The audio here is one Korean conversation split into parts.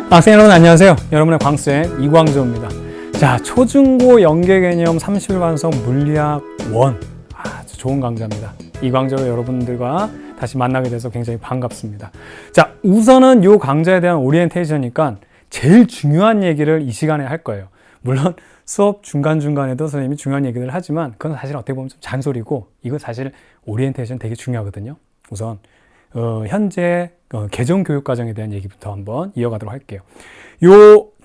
학생 여러분 안녕하세요. 여러분의 광쌤 이광조입니다. 자, 초중고 연계개념 30일 완성 물리학 1. 아주 좋은 강좌입니다. 이광조로 여러분들과 다시 만나게 돼서 굉장히 반갑습니다. 자, 우선은 이 강좌에 대한 오리엔테이션이니까 제일 중요한 얘기를 이 시간에 할 거예요. 물론 수업 중간중간에도 선생님이 중요한 얘기를 하지만 그건 사실 어떻게 보면 좀 잔소리고, 이거 사실 오리엔테이션 되게 중요하거든요. 우선 현재 개정 교육 과정에 대한 얘기부터 한번 이어가도록 할게요.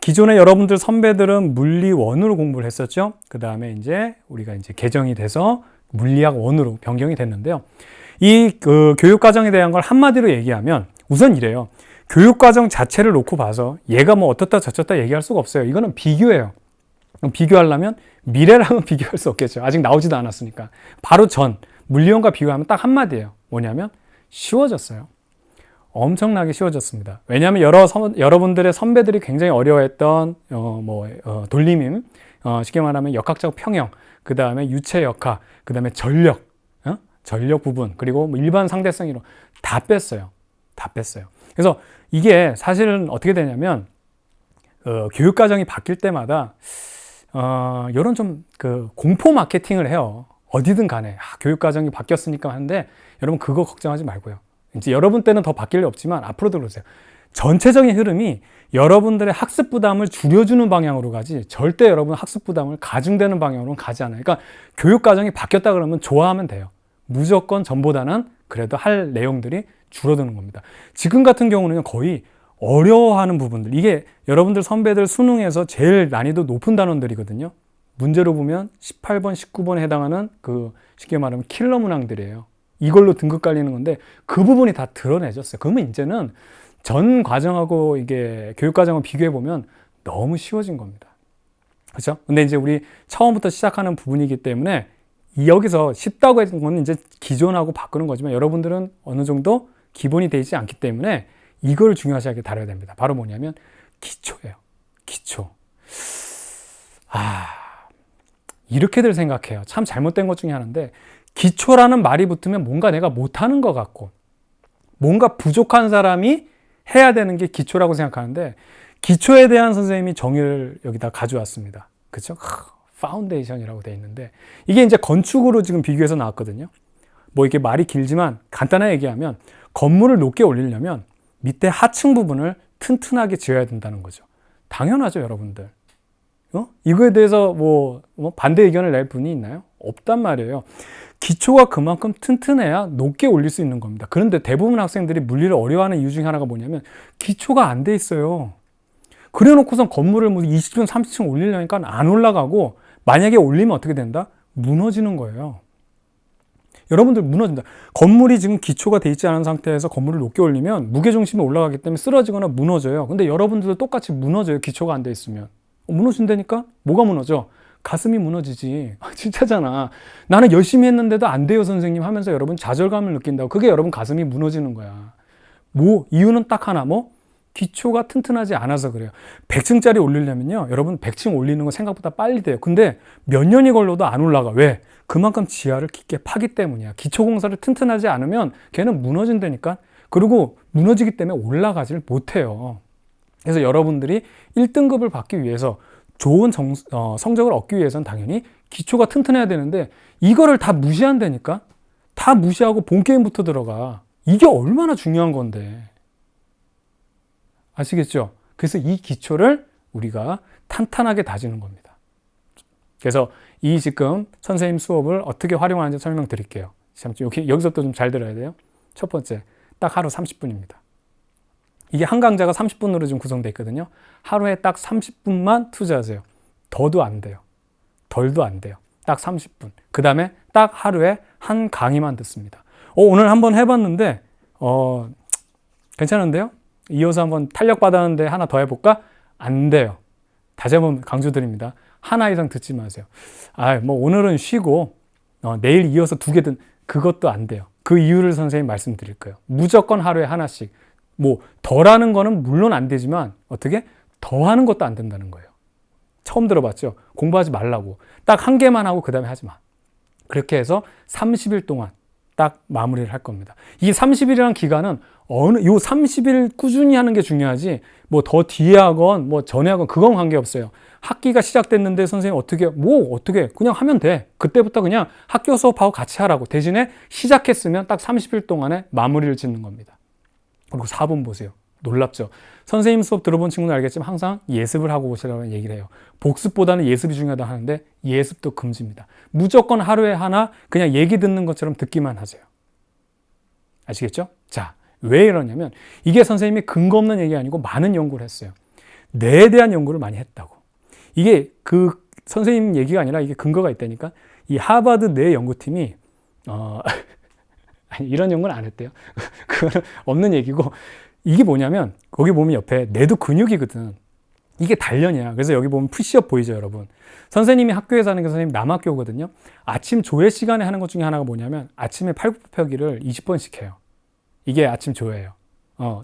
기존에 여러분들 선배들은 물리 1으로 공부를 했었죠. 그 다음에 이제 우리가 이제 개정이 돼서 물리학 1으로 변경이 됐는데요. 이 교육 과정에 대한 걸 한마디로 얘기하면 우선 이래요. 교육 과정 자체를 놓고 봐서 얘가 뭐 어떻다 저쩌다 얘기할 수가 없어요. 이거는 비교예요. 비교하려면 미래랑은 비교할 수 없겠죠. 아직 나오지도 않았으니까. 바로 전 물리원과 비교하면 딱 한마디예요. 뭐냐면 쉬워졌어요. 엄청나게 쉬워졌습니다. 왜냐하면 여러분들의 선배들이 굉장히 어려워했던 돌림임, 쉽게 말하면 역학적 평형, 그 다음에 유체 역학, 그 다음에 전력 부분, 그리고 뭐 일반 상대성 이론 다 뺐어요. 다 뺐어요. 그래서 이게 사실은 어떻게 되냐면 교육 과정이 바뀔 때마다 이런 좀 공포 마케팅을 해요. 어디든 간에 교육 과정이 바뀌었으니까 하는데, 여러분 그거 걱정하지 말고요. 이제 여러분 때는 더 바뀔 일 없지만 앞으로도 그러세요. 전체적인 흐름이 여러분들의 학습 부담을 줄여주는 방향으로 가지, 절대 여러분 학습 부담을 가중되는 방향으로는 가지 않아요. 그러니까 교육 과정이 바뀌었다 그러면 좋아하면 돼요. 무조건 전보다는 그래도 할 내용들이 줄어드는 겁니다. 지금 같은 경우는 거의 어려워하는 부분들, 이게 여러분들 선배들 수능에서 제일 난이도 높은 단원들이거든요. 문제로 보면 18번, 19번에 해당하는 쉽게 말하면 킬러 문항들이에요. 이걸로 등급 깔리는 건데 그 부분이 다 드러내졌어요. 그러면 이제는 전 과정하고 이게 교육 과정을 비교해 보면 너무 쉬워진 겁니다. 그렇죠? 근데 이제 우리 처음부터 시작하는 부분이기 때문에 여기서 쉽다고 했던 건 이제 기존하고 바꾸는 거지만, 여러분들은 어느 정도 기본이 되지 않기 때문에 이걸 중요하게 다뤄야 됩니다. 바로 뭐냐면 기초예요. 기초. 이렇게들 생각해요. 참 잘못된 것 중에 하나인데, 기초라는 말이 붙으면 뭔가 내가 못하는 것 같고 뭔가 부족한 사람이 해야 되는 게 기초라고 생각하는데, 기초에 대한 선생님이 정의를 여기다 가져왔습니다. 그렇죠? 파운데이션이라고 되어 있는데, 이게 이제 건축으로 지금 비교해서 나왔거든요. 뭐 이게 말이 길지만 간단하게 얘기하면, 건물을 높게 올리려면 밑에 하층 부분을 튼튼하게 지어야 된다는 거죠. 당연하죠, 여러분들. 이거에 대해서 뭐 반대 의견을 낼 분이 있나요? 없단 말이에요. 기초가 그만큼 튼튼해야 높게 올릴 수 있는 겁니다. 그런데 대부분 학생들이 물리를 어려워하는 이유 중에 하나가 뭐냐면 기초가 안 돼 있어요. 그래 놓고선 건물을 20층, 30층 올리려니까 안 올라가고, 만약에 올리면 어떻게 된다? 무너지는 거예요. 여러분들 무너진다. 건물이 지금 기초가 돼 있지 않은 상태에서 건물을 높게 올리면 무게중심이 올라가기 때문에 쓰러지거나 무너져요. 근데 여러분들도 똑같이 무너져요. 기초가 안 돼 있으면. 무너진다니까? 뭐가 무너져? 가슴이 무너지지. 진짜잖아. 나는 열심히 했는데도 안 돼요, 선생님 하면서 여러분 좌절감을 느낀다고. 그게 여러분 가슴이 무너지는 거야. 이유는 딱 하나, 기초가 튼튼하지 않아서 그래요. 100층짜리 올리려면요, 여러분 100층 올리는 거 생각보다 빨리 돼요. 근데 몇 년이 걸려도 안 올라가. 왜? 그만큼 지하를 깊게 파기 때문이야. 기초 공사를 튼튼하지 않으면 걔는 무너진다니까. 그리고 무너지기 때문에 올라가지를 못해요. 그래서 여러분들이 1등급을 받기 위해서, 좋은 성적을 얻기 위해서는 당연히 기초가 튼튼해야 되는데, 이거를 다 무시한다니까? 다 무시하고 본게임부터 들어가. 이게 얼마나 중요한 건데. 아시겠죠? 그래서 이 기초를 우리가 탄탄하게 다지는 겁니다. 그래서 이 지금 선생님 수업을 어떻게 활용하는지 설명드릴게요. 여기서부터 좀 잘 들어야 돼요. 첫 번째, 딱 하루 30분입니다. 이게 한 강좌가 30분으로 좀 구성되어 있거든요. 하루에 딱 30분만 투자하세요. 더도 안 돼요. 덜도 안 돼요. 딱 30분. 그 다음에 딱 하루에 한 강의만 듣습니다. 오늘 한번 해봤는데 괜찮은데요? 이어서 한번 탄력 받았는데 하나 더 해볼까? 안 돼요. 다시 한번 강조드립니다. 하나 이상 듣지 마세요. 오늘은 쉬고 내일 이어서 2개 그것도 안 돼요. 그 이유를 선생님 말씀드릴 거예요. 무조건 하루에 하나씩. 덜 하는 거는 물론 안 되지만 어떻게? 더 하는 것도 안 된다는 거예요. 처음 들어봤죠? 공부하지 말라고. 딱 1개만 하고 그 다음에 하지 마. 그렇게 해서 30일 동안 딱 마무리를 할 겁니다. 이 30일이라는 기간은 요 30일 꾸준히 하는 게 중요하지, 뭐 더 뒤에 하건, 뭐 전에 하건, 그건 관계없어요. 학기가 시작됐는데 선생님 어떻게, 그냥 하면 돼. 그때부터 그냥 학교 수업하고 같이 하라고. 대신에 시작했으면 딱 30일 동안에 마무리를 짓는 겁니다. 그리고 4번 보세요. 놀랍죠? 선생님 수업 들어본 친구는 알겠지만 항상 예습을 하고 오시라고 얘기를 해요. 복습보다는 예습이 중요하다 하는데 예습도 금지입니다. 무조건 하루에 하나 그냥 얘기 듣는 것처럼 듣기만 하세요. 아시겠죠? 자, 왜 이러냐면 이게 선생님이 근거 없는 얘기 아니고 많은 연구를 했어요. 뇌에 대한 연구를 많이 했다고. 이게 그 선생님 얘기가 아니라 이게 근거가 있다니까. 이 하버드 뇌 연구팀이 아니, 이런 연구는 안 했대요. 그거는 없는 얘기고, 이게 뭐냐면 거기 보면 옆에 뇌도 근육이거든. 이게 단련이야. 그래서 여기 보면 푸시업 보이죠, 여러분? 선생님이 학교에서 하는 게 선생님 남학교거든요. 아침 조회 시간에 하는 것 중에 하나가 뭐냐면 아침에 팔굽혀펴기를 20번씩 해요. 이게 아침 조회예요.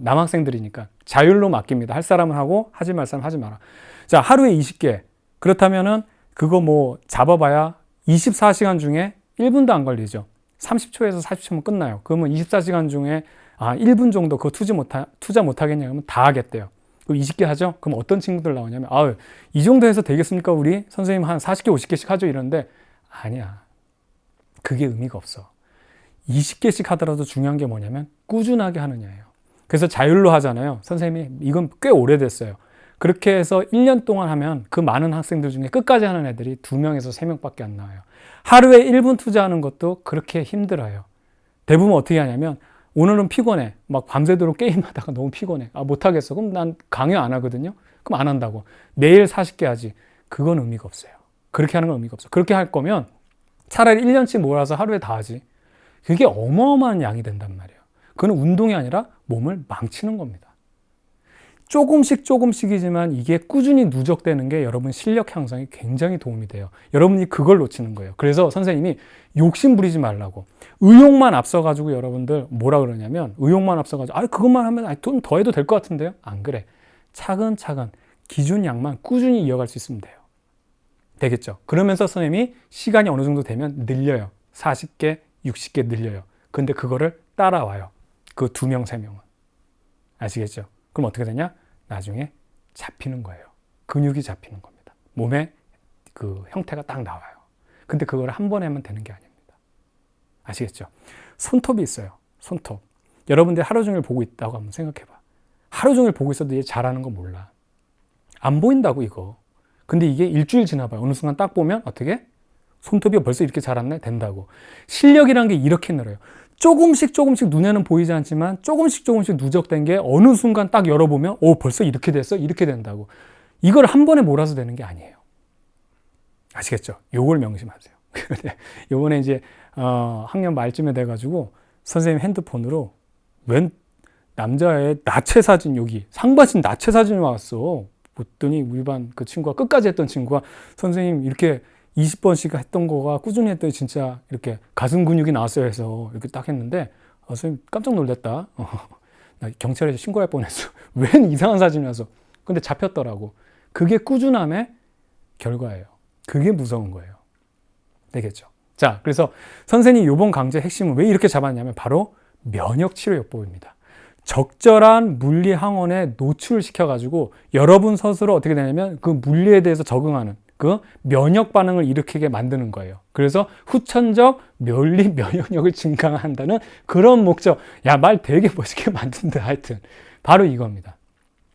남학생들이니까 자율로 맡깁니다. 할 사람은 하고 하지 말 사람은 하지 마라. 자, 하루에 20개. 그렇다면은 그거 뭐 잡아봐야 24시간 중에 1분도 안 걸리죠. 30초에서 40초면 끝나요. 그러면 24시간 중에 1분 정도 그거 투자 못하겠냐 그러면 다 하겠대요. 그럼 20개 하죠? 그럼 어떤 친구들 나오냐면 이 정도 해서 되겠습니까? 우리 선생님 한 40개 50개씩 하죠 이러는데 아니야. 그게 의미가 없어. 20개씩 하더라도 중요한 게 뭐냐면 꾸준하게 하느냐예요. 그래서 자율로 하잖아요. 선생님이 이건 꽤 오래됐어요. 그렇게 해서 1년 동안 하면 그 많은 학생들 중에 끝까지 하는 애들이 2명에서 3명밖에 안 나와요. 하루에 1분 투자하는 것도 그렇게 힘들어요. 대부분 어떻게 하냐면 오늘은 피곤해. 막 밤새도록 게임하다가 너무 피곤해. 못하겠어. 그럼 난 강요 안 하거든요. 그럼 안 한다고. 내일 40개 하지. 그건 의미가 없어요. 그렇게 하는 건 의미가 없어. 그렇게 할 거면 차라리 1년치 몰아서 하루에 다 하지. 그게 어마어마한 양이 된단 말이에요. 그건 운동이 아니라 몸을 망치는 겁니다. 조금씩이지만 이게 꾸준히 누적되는 게 여러분 실력 향상에 굉장히 도움이 돼요. 여러분이 그걸 놓치는 거예요. 그래서 선생님이 욕심 부리지 말라고. 의욕만 앞서가지고 여러분들 뭐라 그러냐면 의욕만 앞서가지고 그것만 하면 좀 더 해도 될 것 같은데요? 안 그래. 차근차근 기준 양만 꾸준히 이어갈 수 있으면 돼요. 되겠죠? 그러면서 선생님이 시간이 어느 정도 되면 늘려요. 40개, 60개 늘려요. 근데 그거를 따라와요. 그 2명, 3명은. 아시겠죠? 그럼 어떻게 되냐? 나중에 잡히는 거예요. 근육이 잡히는 겁니다. 몸에 그 형태가 딱 나와요. 근데 그걸 한 번에 하면 되는 게 아닙니다. 아시겠죠? 손톱이 있어요. 손톱. 여러분들이 하루 종일 보고 있다고 한번 생각해봐. 하루 종일 보고 있어도 얘 잘하는 거 몰라. 안 보인다고 이거. 근데 이게 일주일 지나봐요. 어느 순간 딱 보면 어떻게? 손톱이 벌써 이렇게 자랐네? 된다고. 실력이란 게 이렇게 늘어요. 조금씩 눈에는 보이지 않지만 조금씩 누적된 게 어느 순간 딱 열어보면 벌써 이렇게 됐어? 이렇게 된다고. 이걸 한 번에 몰아서 되는 게 아니에요. 아시겠죠? 요걸 명심하세요. 요번에 이제 학년 말쯤에 돼가지고 선생님 핸드폰으로 웬 남자의 나체 사진 여기 상반신 나체 사진이 왔어. 봤더니 우리 반 그 친구가 끝까지 했던 친구가 선생님 이렇게 20번씩 했던 거가 꾸준히 했더니 진짜 이렇게 가슴 근육이 나왔어요 해서 이렇게 딱 했는데 선생님 깜짝 놀랐다. 나 경찰에 신고할 뻔했어. 웬 이상한 사진이 와서. 근데 잡혔더라고. 그게 꾸준함의 결과예요. 그게 무서운 거예요. 되겠죠? 자, 그래서 선생님이 이번 강좌의 핵심은 왜 이렇게 잡았냐면 바로 면역치료요법입니다. 적절한 물리 항원에 노출시켜가지고 여러분 스스로 어떻게 되냐면 그 물리에 대해서 적응하는 그 면역 반응을 일으키게 만드는 거예요. 그래서 후천적 면리 면역력을 증강한다는 그런 목적. 말 되게 멋있게 만든다. 하여튼 바로 이겁니다.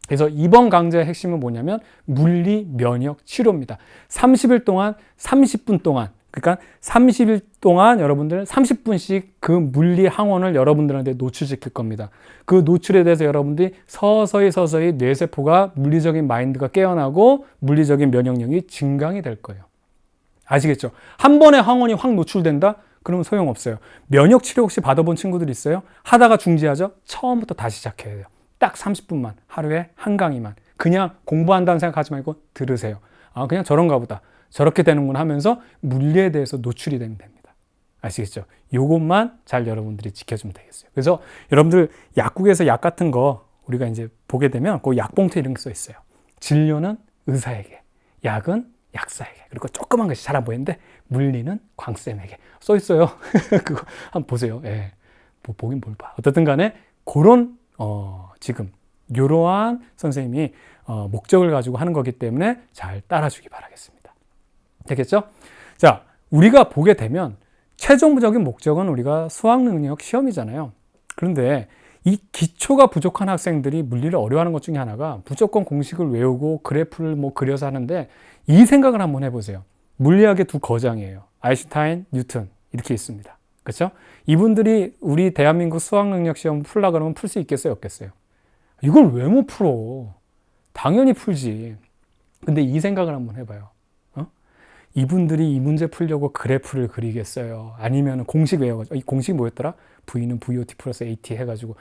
그래서 이번 강좌의 핵심은 뭐냐면 물리 면역 치료입니다. 30일 동안 30분 동안 그러니까 30일 동안 여러분들은 30분씩 그 물리 항원을 여러분들한테 노출시킬 겁니다. 그 노출에 대해서 여러분들이 서서히 뇌세포가 물리적인 마인드가 깨어나고 물리적인 면역력이 증강이 될 거예요. 아시겠죠? 한 번에 항원이 확 노출된다? 그러면 소용없어요. 면역 치료 혹시 받아본 친구들 있어요? 하다가 중지하죠? 처음부터 다시 시작해야 돼요. 딱 30분만 하루에 한 강의만 그냥 공부한다는 생각하지 말고 들으세요. 그냥 저런가 보다. 저렇게 되는구나 하면서 물리에 대해서 노출이 되면 됩니다. 아시겠죠? 요것만 잘 여러분들이 지켜주면 되겠어요. 그래서 여러분들 약국에서 약 같은 거 우리가 이제 보게 되면 그 약봉투에 이런 게 써 있어요. 진료는 의사에게, 약은 약사에게, 그리고 조그만 것이 잘 안 보이는데 물리는 광쌤에게 써 있어요. 그거 한번 보세요. 뭐 보긴 뭘 봐. 어쨌든 간에 그런 지금 이러한 선생님이 목적을 가지고 하는 거기 때문에 잘 따라주기 바라겠습니다. 되겠죠? 자, 우리가 보게 되면 최종적인 목적은 우리가 수학 능력 시험이잖아요. 그런데 이 기초가 부족한 학생들이 물리를 어려워하는 것 중에 하나가 무조건 공식을 외우고 그래프를 뭐 그려서 하는데, 이 생각을 한번 해보세요. 물리학의 두 거장이에요. 아인슈타인, 뉴턴 이렇게 있습니다. 그렇죠? 이분들이 우리 대한민국 수학 능력 시험 풀라 그러면 풀 수 있겠어요, 없겠어요? 이걸 왜 못 풀어? 당연히 풀지. 근데 이 생각을 한번 해봐요. 이분들이 이 문제 풀려고 그래프를 그리겠어요? 아니면 공식 외워가지고, 이 공식이 뭐였더라? V는 VOT 플러스 AT 해가지고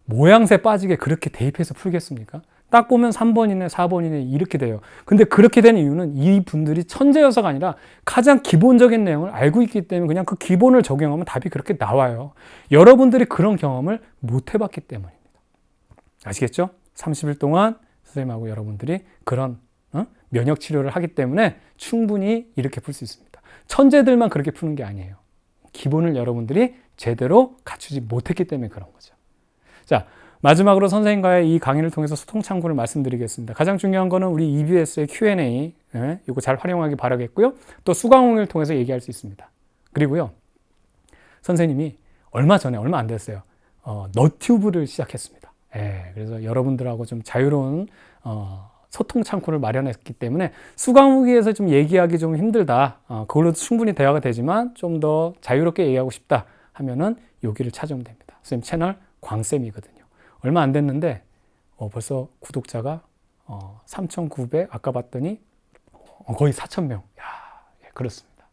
모양새 빠지게 그렇게 대입해서 풀겠습니까? 딱 보면 3번이네 4번이네 이렇게 돼요. 근데 그렇게 된 이유는 이분들이 천재여서가 아니라 가장 기본적인 내용을 알고 있기 때문에 그냥 그 기본을 적용하면 답이 그렇게 나와요. 여러분들이 그런 경험을 못 해봤기 때문입니다. 아시겠죠? 30일 동안 선생님하고 여러분들이 그런 면역 치료를 하기 때문에 충분히 이렇게 풀 수 있습니다. 천재들만 그렇게 푸는 게 아니에요. 기본을 여러분들이 제대로 갖추지 못했기 때문에 그런 거죠. 자, 마지막으로 선생님과의 이 강의를 통해서 소통 창구를 말씀드리겠습니다. 가장 중요한 거는 우리 EBS의 Q&A, 이거 잘 활용하기 바라겠고요. 또 수강홍을 통해서 얘기할 수 있습니다. 그리고요, 선생님이 얼마 안 됐어요. 너튜브를 시작했습니다. 그래서 여러분들하고 좀 자유로운 소통 창구를 마련했기 때문에 수강후기에서 좀 얘기하기 좀 힘들다. 그걸로도 충분히 대화가 되지만 좀 더 자유롭게 얘기하고 싶다 하면은 여기를 찾으면 됩니다. 선생님 채널 광쌤이거든요. 얼마 안 됐는데 벌써 구독자가 3,900, 아까 봤더니 거의 4,000명. 그렇습니다.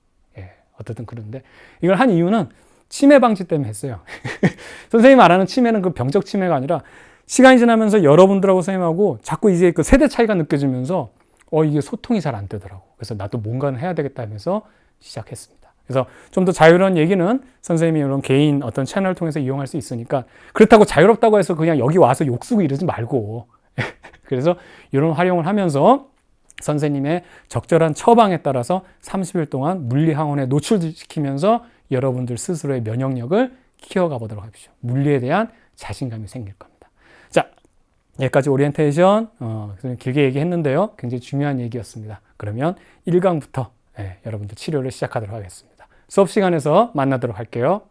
어쨌든 그런데 이걸 한 이유는 치매 방지 때문에 했어요. 선생님이 말하는 치매는 그 병적 치매가 아니라 시간이 지나면서 여러분들하고 선생님하고 자꾸 이제 그 세대 차이가 느껴지면서 이게 소통이 잘 안 되더라고. 그래서 나도 뭔가는 해야 되겠다 하면서 시작했습니다. 그래서 좀 더 자유로운 얘기는 선생님이 이런 개인 어떤 채널을 통해서 이용할 수 있으니까, 그렇다고 자유롭다고 해서 그냥 여기 와서 욕쓰고 이러지 말고 그래서 이런 활용을 하면서 선생님의 적절한 처방에 따라서 30일 동안 물리학원에 노출시키면서 여러분들 스스로의 면역력을 키워가 보도록 하십시오. 물리에 대한 자신감이 생길 겁니다. 자, 여기까지 오리엔테이션 길게 얘기했는데요. 굉장히 중요한 얘기였습니다. 그러면 1강부터 여러분들 치료를 시작하도록 하겠습니다. 수업 시간에서 만나도록 할게요.